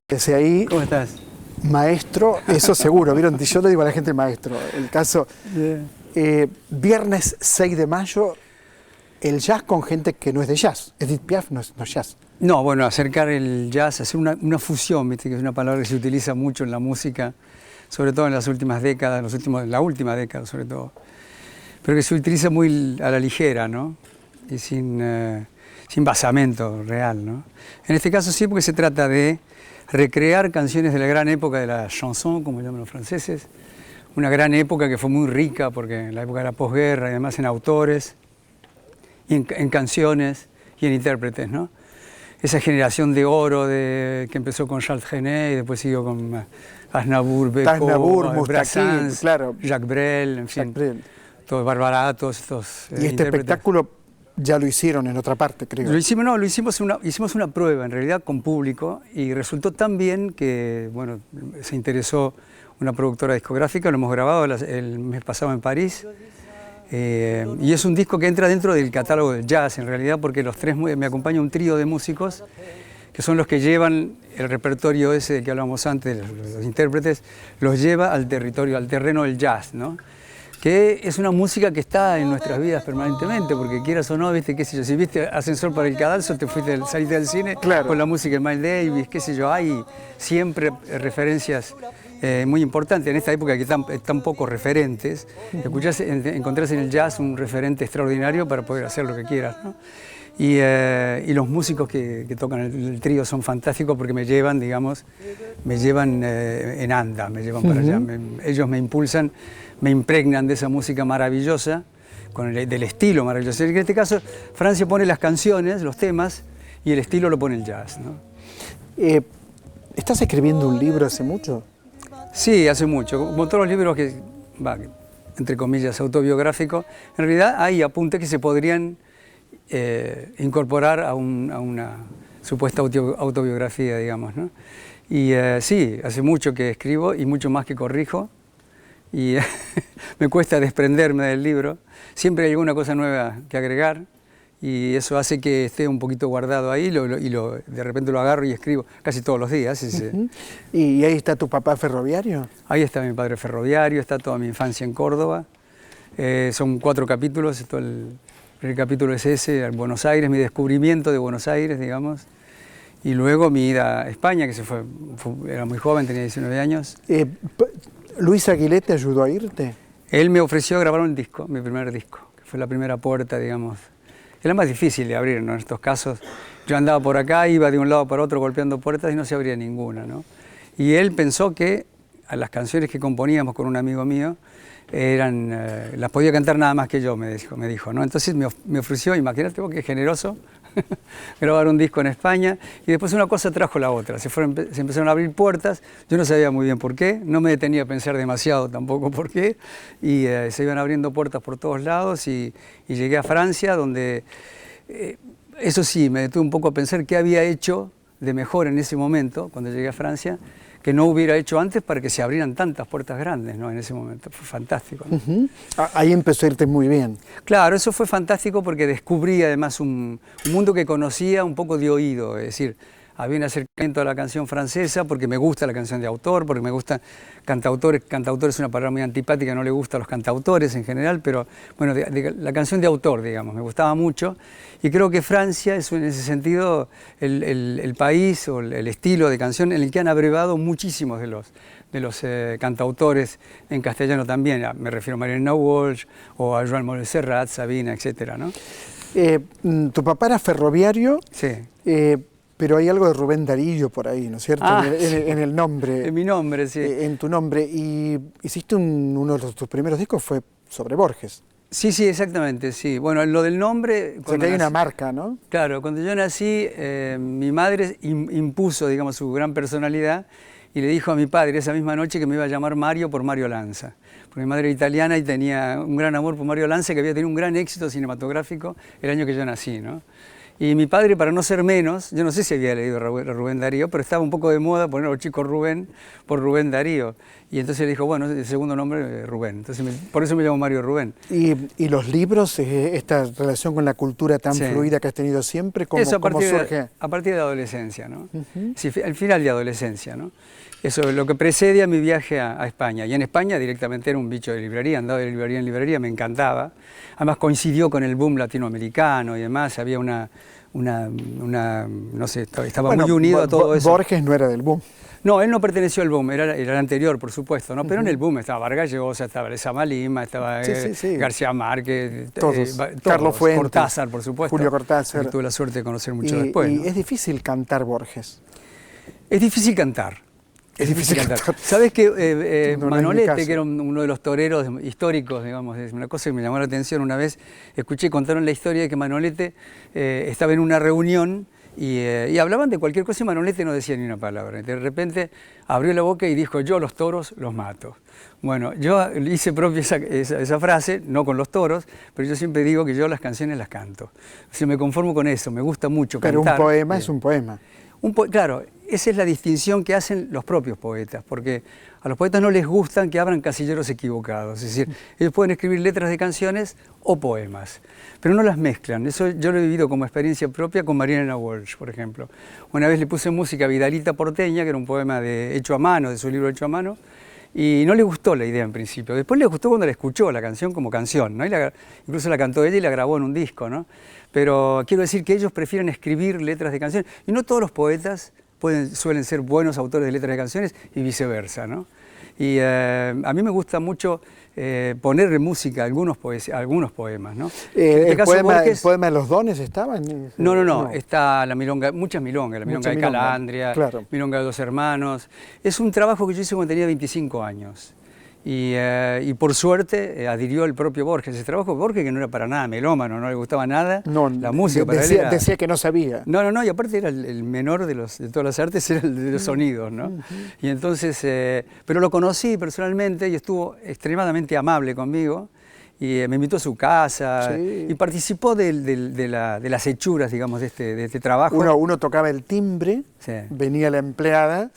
Desde ahí, ¿Cómo estás? maestro, eso seguro, ¿vieron? Yo le digo a la gente maestro. El caso, viernes 6 de mayo, el jazz con gente que no es de jazz. Edith Piaf no es jazz. No, bueno, acercar el jazz, hacer una fusión, ¿viste? Que es una palabra que se utiliza mucho en la música, sobre todo en las últimas décadas, la última década sobre todo, pero que se utiliza muy a la ligera, ¿no? Y sin basamento real, ¿no? En este caso sí, porque se trata de recrear canciones de la gran época de la chanson, como llaman los franceses, una gran época que fue muy rica, porque en la época de la posguerra y además en autores, y en canciones y en intérpretes, ¿no? Esa generación de oro que empezó con Charles Trenet y después siguió con Aznavour, Beko, Brassens, claro. Jacques Brel, en fin, todos Barbara, todos estos Y este espectáculo ya lo hicieron en otra parte, creo. Hicimos una prueba en realidad con público y resultó tan bien que, bueno, se interesó una productora discográfica, lo hemos grabado el mes pasado en París. Y es un disco que entra dentro del catálogo del jazz, en realidad, porque me acompaña un trío de músicos que son los que llevan el repertorio ese que hablábamos antes, los intérpretes, los lleva al territorio, al terreno del jazz, ¿no? Que es una música que está en nuestras vidas permanentemente, porque quieras o no, viste, qué sé yo, si viste Ascensor para el Cadalso, saliste del cine, claro, con la música de Miles Davis, qué sé yo, hay siempre referencias muy importantes en esta época que tan pocos referentes. Encontrás en el jazz un referente extraordinario para poder hacer lo que quieras, ¿no? Y los músicos que tocan el trío son fantásticos porque me llevan, digamos, en anda, me llevan para allá. Ellos me impulsan, me impregnan de esa música maravillosa, del estilo maravilloso. En este caso, Francia pone las canciones, los temas, y el estilo lo pone el jazz, ¿no? ¿Estás escribiendo un libro hace mucho? Sí, hace mucho. Como todos los libros entre comillas, autobiográficos, en realidad hay apuntes que se podrían incorporar a una supuesta autobiografía, digamos, ¿no? Y sí, hace mucho que escribo y mucho más que corrijo. Y me cuesta desprenderme del libro. Siempre hay alguna cosa nueva que agregar y eso hace que esté un poquito guardado ahí de repente lo agarro y escribo casi todos los días. ¿Y ahí está tu papá ferroviario? Ahí está mi padre ferroviario, está toda mi infancia en Córdoba. Son 4 capítulos, el primer capítulo es ese, Buenos Aires, mi descubrimiento de Buenos Aires, digamos. Y luego mi ida a España, que era muy joven, tenía 19 años. ¿Luis Aguilé te ayudó a irte? Él me ofreció grabar un disco, mi primer disco, que fue la primera puerta, digamos. Es la más difícil de abrir, ¿no? En estos casos, yo andaba por acá, iba de un lado para otro golpeando puertas y no se abría ninguna, ¿no? Y él pensó que a las canciones que componíamos con un amigo mío, las podía cantar nada más que yo, me dijo, ¿no? Entonces me ofreció, imagínate vos qué generoso, grabar un disco en España, y después una cosa trajo la otra, se empezaron a abrir puertas, yo no sabía muy bien por qué, no me detenía a pensar demasiado tampoco por qué, y se iban abriendo puertas por todos lados, y llegué a Francia, donde, eso sí, me detuve un poco a pensar qué había hecho de mejor en ese momento, cuando llegué a Francia, que no hubiera hecho antes para que se abrieran tantas puertas grandes, ¿no? En ese momento, fue fantástico, ¿no? Ahí empezó a irte muy bien. Claro, eso fue fantástico porque descubrí además un mundo que conocía un poco de oído, es decir, había un acercamiento a la canción francesa porque me gusta la canción de autor, porque me gustan cantautores. Cantautor es una palabra muy antipática, no le gusta a los cantautores en general, pero bueno, la canción de autor, digamos, me gustaba mucho. Y creo que Francia es en ese sentido el país o el estilo de canción en el que han abrevado muchísimos de los cantautores en castellano también. Me refiero a Mariana Walsh o a Joan Manuel Serrat, Sabina, etcétera, ¿no? Tu papá era ferroviario. Sí. Pero hay algo de Rubén Darío por ahí, ¿no es cierto? En el nombre. En mi nombre, sí. En tu nombre. Y hiciste uno de tus primeros discos fue sobre Borges. Sí, exactamente, sí. Bueno, lo del nombre... O sea que hay una marca, ¿no? Claro, cuando yo nací, mi madre impuso, digamos, su gran personalidad y le dijo a mi padre esa misma noche que me iba a llamar Mario por Mario Lanza. Porque mi madre era italiana y tenía un gran amor por Mario Lanza, que había tenido un gran éxito cinematográfico el año que yo nací, ¿no? Y mi padre, para no ser menos, yo no sé si había leído a Rubén Darío, pero estaba un poco de moda poner a los chicos Rubén por Rubén Darío. Y entonces le dijo, bueno, el segundo nombre Rubén. Entonces por eso me llamo Mario Rubén. Y los libros, esta relación con la cultura tan fluida que has tenido siempre, ¿cómo surge? A partir de la adolescencia, ¿no? Sí, al final de adolescencia, ¿no? Eso es lo que precede a mi viaje a España. Y en España directamente era un bicho de librería, andaba de librería en librería, me encantaba. Además coincidió con el boom latinoamericano y demás, había no sé, estaba muy unido a todo eso. Borges no era del boom. No, él no perteneció al boom, era el anterior, por supuesto, ¿no? Pero en el boom estaba Vargas Llosa, estaba Lezama Lima, estaba García Márquez, todos. Carlos Fuentes, Cortázar, por supuesto. Julio Cortázar. Tuve la suerte de conocer mucho después. Y ¿no? es difícil cantar Borges. Es difícil cantar. Es difícil cantar. ¿Sabés que Manolete, que era uno de los toreros históricos, digamos, es una cosa que me llamó la atención una vez, contaron la historia de que Manolete estaba en una reunión y hablaban de cualquier cosa y Manolete no decía ni una palabra. De repente abrió la boca y dijo, yo los toros los mato. Bueno, yo hice propia esa frase, no con los toros, pero yo siempre digo que yo las canciones las canto. O sea, me conformo con eso, me gusta mucho cantar. Pero un poema es un poema. Claro, esa es la distinción que hacen los propios poetas, porque a los poetas no les gustan que abran casilleros equivocados, es decir, ellos pueden escribir letras de canciones o poemas, pero no las mezclan. Eso yo lo he vivido como experiencia propia con María Elena Walsh, por ejemplo. Una vez le puse música a Vidalita Porteña, que era un poema hecho a mano, de su libro Hecho a Mano, y no le gustó la idea en principio. Después le gustó cuando la escuchó la canción como canción, ¿no? Incluso la cantó ella y la grabó en un disco, ¿no? Pero quiero decir que ellos prefieren escribir letras de canciones, y no todos los poetas suelen ser buenos autores de letras de canciones y viceversa, ¿no? Y a mí me gusta mucho ponerle música a algunos poemas, ¿no? ¿El poema de los dones estaba? No, está la milonga, muchas milongas, la milonga de Calandria, claro. Milonga de Dos Hermanos. Es un trabajo que yo hice cuando tenía 25 años. Y por suerte adhirió el propio Borges. Ese trabajo, Borges, que no era para nada melómano, no le gustaba nada la música. Decía que no sabía. No, y aparte era el menor de todas las artes, era el de los sonidos, ¿no? Y entonces, pero lo conocí personalmente y estuvo extremadamente amable conmigo. Y me invitó a su casa y participó de las hechuras, digamos, de este trabajo. Uno tocaba el timbre, venía la empleada,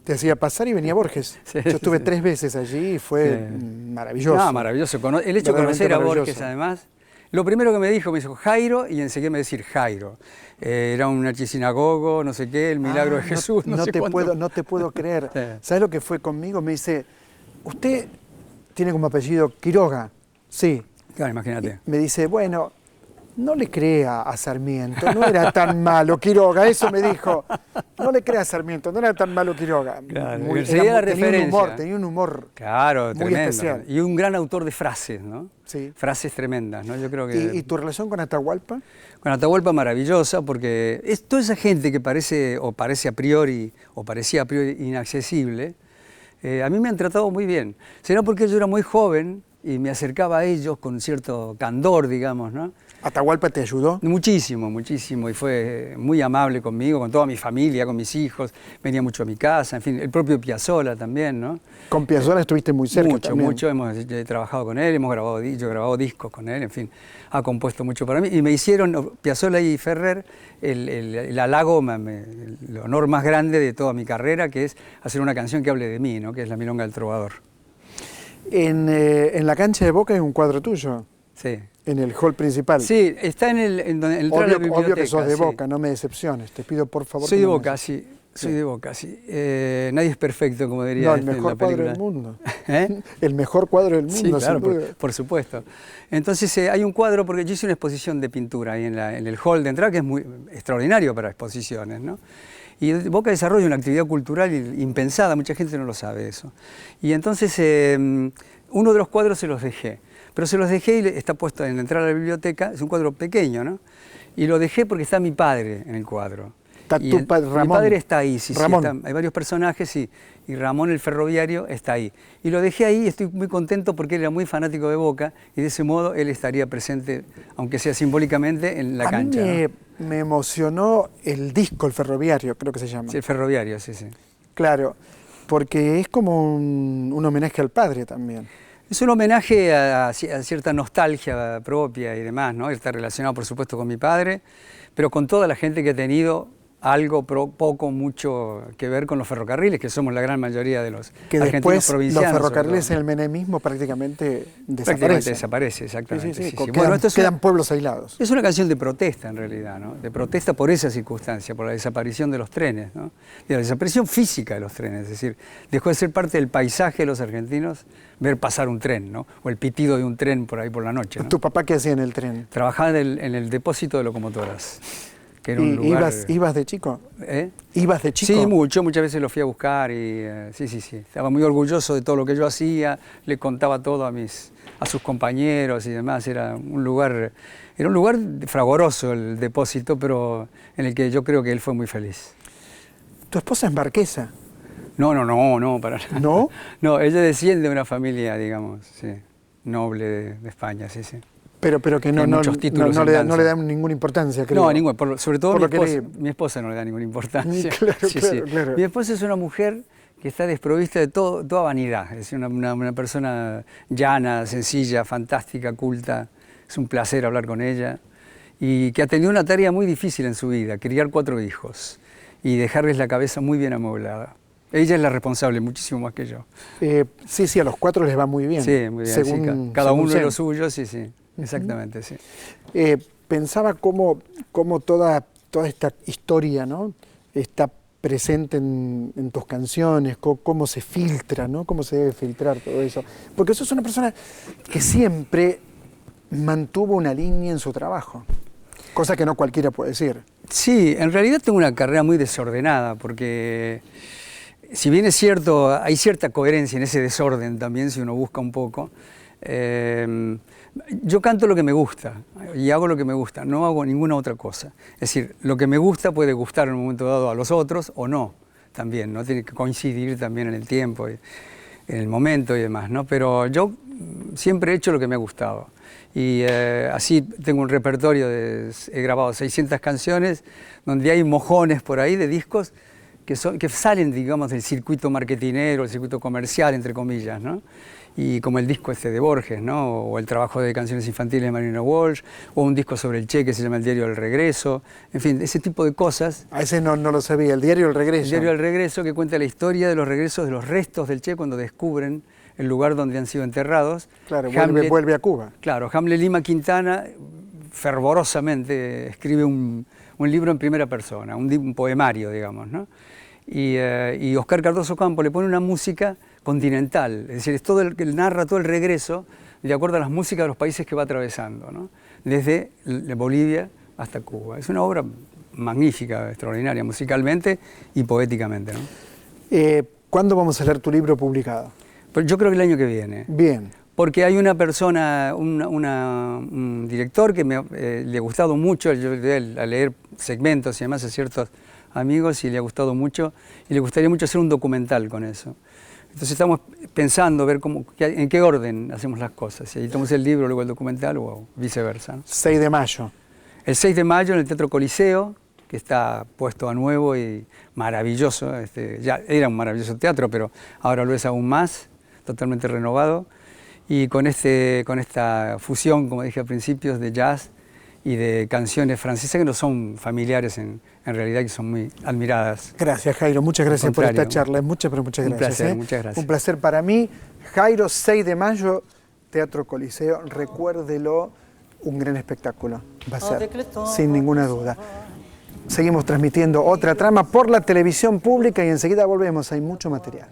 te hacía pasar y venía Borges. Yo estuve 3 veces allí y fue maravilloso. No, maravilloso. El hecho de conocer a Borges, además, lo primero que me dijo Jairo, y enseguida me decir Jairo. Era un archisinagogo, no sé qué, el milagro de Jesús, no sé cuánto. No te puedo creer. ¿Sabes lo que fue conmigo? Me dice, usted tiene como apellido Quiroga. Sí. Claro, imagínate. Me dice, bueno, no le crea a Sarmiento, no era tan malo Quiroga, eso me dijo. No le crea a Sarmiento, no era tan malo Quiroga. Claro, tenía un humor claro, muy tremendo, especial. Y un gran autor de frases, ¿no? Sí. Frases tremendas, ¿no? Yo creo que... ¿Y tu relación con Atahualpa? Con Atahualpa maravillosa, porque es toda esa gente que parecía a priori inaccesible, a mí me han tratado muy bien. Será porque yo era muy joven y me acercaba a ellos con cierto candor, digamos, ¿no? ¿Atahualpa te ayudó? Muchísimo, muchísimo, y fue muy amable conmigo, con toda mi familia, con mis hijos, venía mucho a mi casa, en fin, el propio Piazzolla también, ¿no? Con Piazzolla estuviste muy cerca también. Mucho, he trabajado con él, yo he grabado discos con él, en fin, ha compuesto mucho para mí, y me hicieron, Piazzolla y Ferrer, el halago, el honor más grande de toda mi carrera, que es hacer una canción que hable de mí, ¿no? Que es La Milonga del Trovador. En la cancha de Boca hay un cuadro tuyo. Sí. En el hall principal. Sí, está en el biblioteca. Obvio que sos de Boca, no me decepciones. Te pido por favor. Soy de Boca, sí. Soy de Boca, sí. Nadie es perfecto, como diría. No, el mejor cuadro del mundo. El mejor cuadro del mundo, sí, claro, sin duda. Por supuesto. Entonces hay un cuadro, porque yo hice una exposición de pintura ahí en el hall de entrada, que es muy extraordinario para exposiciones, ¿no? Y Boca desarrolla una actividad cultural impensada, mucha gente no lo sabe eso. Y entonces uno de los cuadros se los dejé. Pero se los dejé y está puesto en la entrada de la biblioteca, es un cuadro pequeño, ¿no? Y lo dejé porque está mi padre en el cuadro. Está tu padre, Ramón. Mi padre está ahí, sí, Ramón. Hay varios personajes, sí. Y Ramón el ferroviario está ahí. Y lo dejé ahí y estoy muy contento porque él era muy fanático de Boca y de ese modo él estaría presente, aunque sea simbólicamente, en la cancha. A mí me emocionó el disco, el ferroviario, creo que se llama. Sí, el ferroviario, sí. Claro, porque es como un homenaje al padre también. Es un homenaje a cierta nostalgia propia y demás, ¿no? Está relacionado, por supuesto, con mi padre, pero con toda la gente que ha tenido algo, poco, mucho que ver con los ferrocarriles, que somos la gran mayoría de los que argentinos después provincianos. Los ferrocarriles en el menemismo prácticamente desaparecen. Prácticamente desaparece, exactamente. Sí, sí, sí. Sí, sí. Quedan, Bueno, quedan pueblos aislados. Es una canción de protesta en realidad, ¿no? De protesta por esa circunstancia, por la desaparición de los trenes, ¿no? De la desaparición física de los trenes, es decir, dejó de ser parte del paisaje de los argentinos ver pasar un tren, ¿no? O el pitido de un tren por ahí por la noche, ¿no? ¿Tu papá qué hacía en el tren? Trabajaba en el depósito de locomotoras, que era un lugar... ¿Ibas de chico? ¿Eh? ¿Ibas de chico? Sí, muchas veces lo fui a buscar y sí. Estaba muy orgulloso de todo lo que yo hacía, le contaba todo a sus compañeros y demás. Era un lugar fragoroso el depósito, pero en el que yo creo que él fue muy feliz. ¿Tu esposa es marquesa? No, para nada. ¿No? No, ella desciende de una familia, digamos, sí, noble de España, sí. Pero que no le dan ninguna importancia, creo. No, ninguna, sobre todo mi esposa no le da ninguna importancia. Claro. Mi esposa es una mujer que está desprovista de toda vanidad, es decir, una persona llana, sencilla, fantástica, culta. Es un placer hablar con ella y que ha tenido una tarea muy difícil en su vida, criar 4 hijos y dejarles la cabeza muy bien amoblada. Ella es la responsable, muchísimo más que yo. Sí, a los 4 les va muy bien. Sí, muy bien. Según, cada uno de los suyos, sí. Exactamente, sí. Pensaba cómo toda esta historia, ¿no? Está presente en tus canciones, cómo se filtra, ¿no? Cómo se debe filtrar todo eso. Porque sos una persona que siempre mantuvo una línea en su trabajo, cosa que no cualquiera puede decir. Sí, en realidad tengo una carrera muy desordenada, porque si bien es cierto, hay cierta coherencia en ese desorden también, si uno busca un poco. Yo canto lo que me gusta y hago lo que me gusta, no hago ninguna otra cosa. Es decir, lo que me gusta puede gustar en un momento dado a los otros o no, también, ¿no? Tiene que coincidir también en el tiempo, en el momento y demás, ¿no? Pero yo siempre he hecho lo que me ha gustado. Y así tengo un repertorio, he grabado 600 canciones, donde hay mojones por ahí de discos que salen, digamos, del circuito marketinero, el circuito comercial, entre comillas, ¿no? Y como el disco de Borges, ¿no? O el trabajo de canciones infantiles de Marina Walsh, o un disco sobre el Che que se llama El Diario del Regreso, en fin, ese tipo de cosas. A ese no lo sabía, El Diario del Regreso. El Diario del Regreso, que cuenta la historia de los regresos de los restos del Che cuando descubren el lugar donde han sido enterrados. Claro, vuelve a Cuba. Claro, Hamlet Lima Quintana fervorosamente escribe un libro en primera persona, un poemario, digamos, ¿no? Y Oscar Cardoso Campo le pone una música continental, es decir, él narra todo el regreso de acuerdo a las músicas de los países que va atravesando, ¿no? Desde Bolivia hasta Cuba. Es una obra magnífica, extraordinaria, musicalmente y poéticamente, ¿no? ¿Cuándo vamos a leer tu libro publicado? Pues yo creo que el año que viene. Bien. Porque hay una persona, un director que le ha gustado mucho, yo a leer segmentos y demás a ciertos amigos y le ha gustado mucho y le gustaría mucho hacer un documental con eso. Entonces estamos pensando ver en qué orden hacemos las cosas, si editamos el libro, luego el documental o viceversa, ¿no? 6 de mayo. El 6 de mayo en el Teatro Coliseo, que está puesto a nuevo y maravilloso, ya era un maravilloso teatro, pero ahora lo es aún más, totalmente renovado, y con esta fusión, como dije al principio, de jazz y de canciones francesas que no son familiares en realidad, que son muy admiradas. Gracias, Jairo, muchas gracias por esta charla, muchas gracias. Un placer, muchas gracias. Un placer para mí. Jairo, 6 de mayo, Teatro Coliseo, recuérdelo, un gran espectáculo va a ser, sin ninguna duda. Seguimos transmitiendo otra trama por la televisión pública y enseguida volvemos, hay mucho material.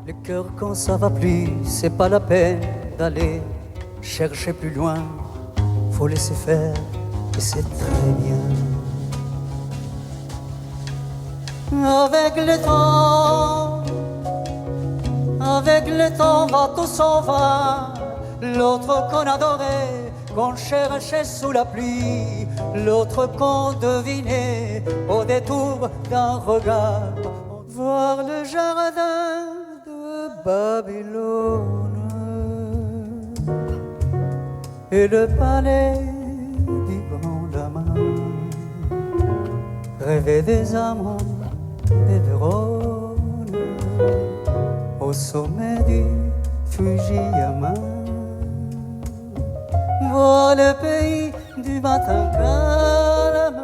Le cœur quand ça va plus, c'est pas la peine d'aller chercher plus loin. Faut laisser faire et c'est très bien. Avec le temps va tout s'en va. L'autre qu'on adorait, qu'on cherchait sous la pluie, l'autre qu'on devinait au détour d'un regard. Voir le jardin de Babylone et le palais d'Ibn Daman, rêver des amants des Vérone au sommet du Fujiyama. le pays du matin calme,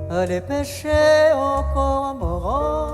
aller pêcher au cormoran.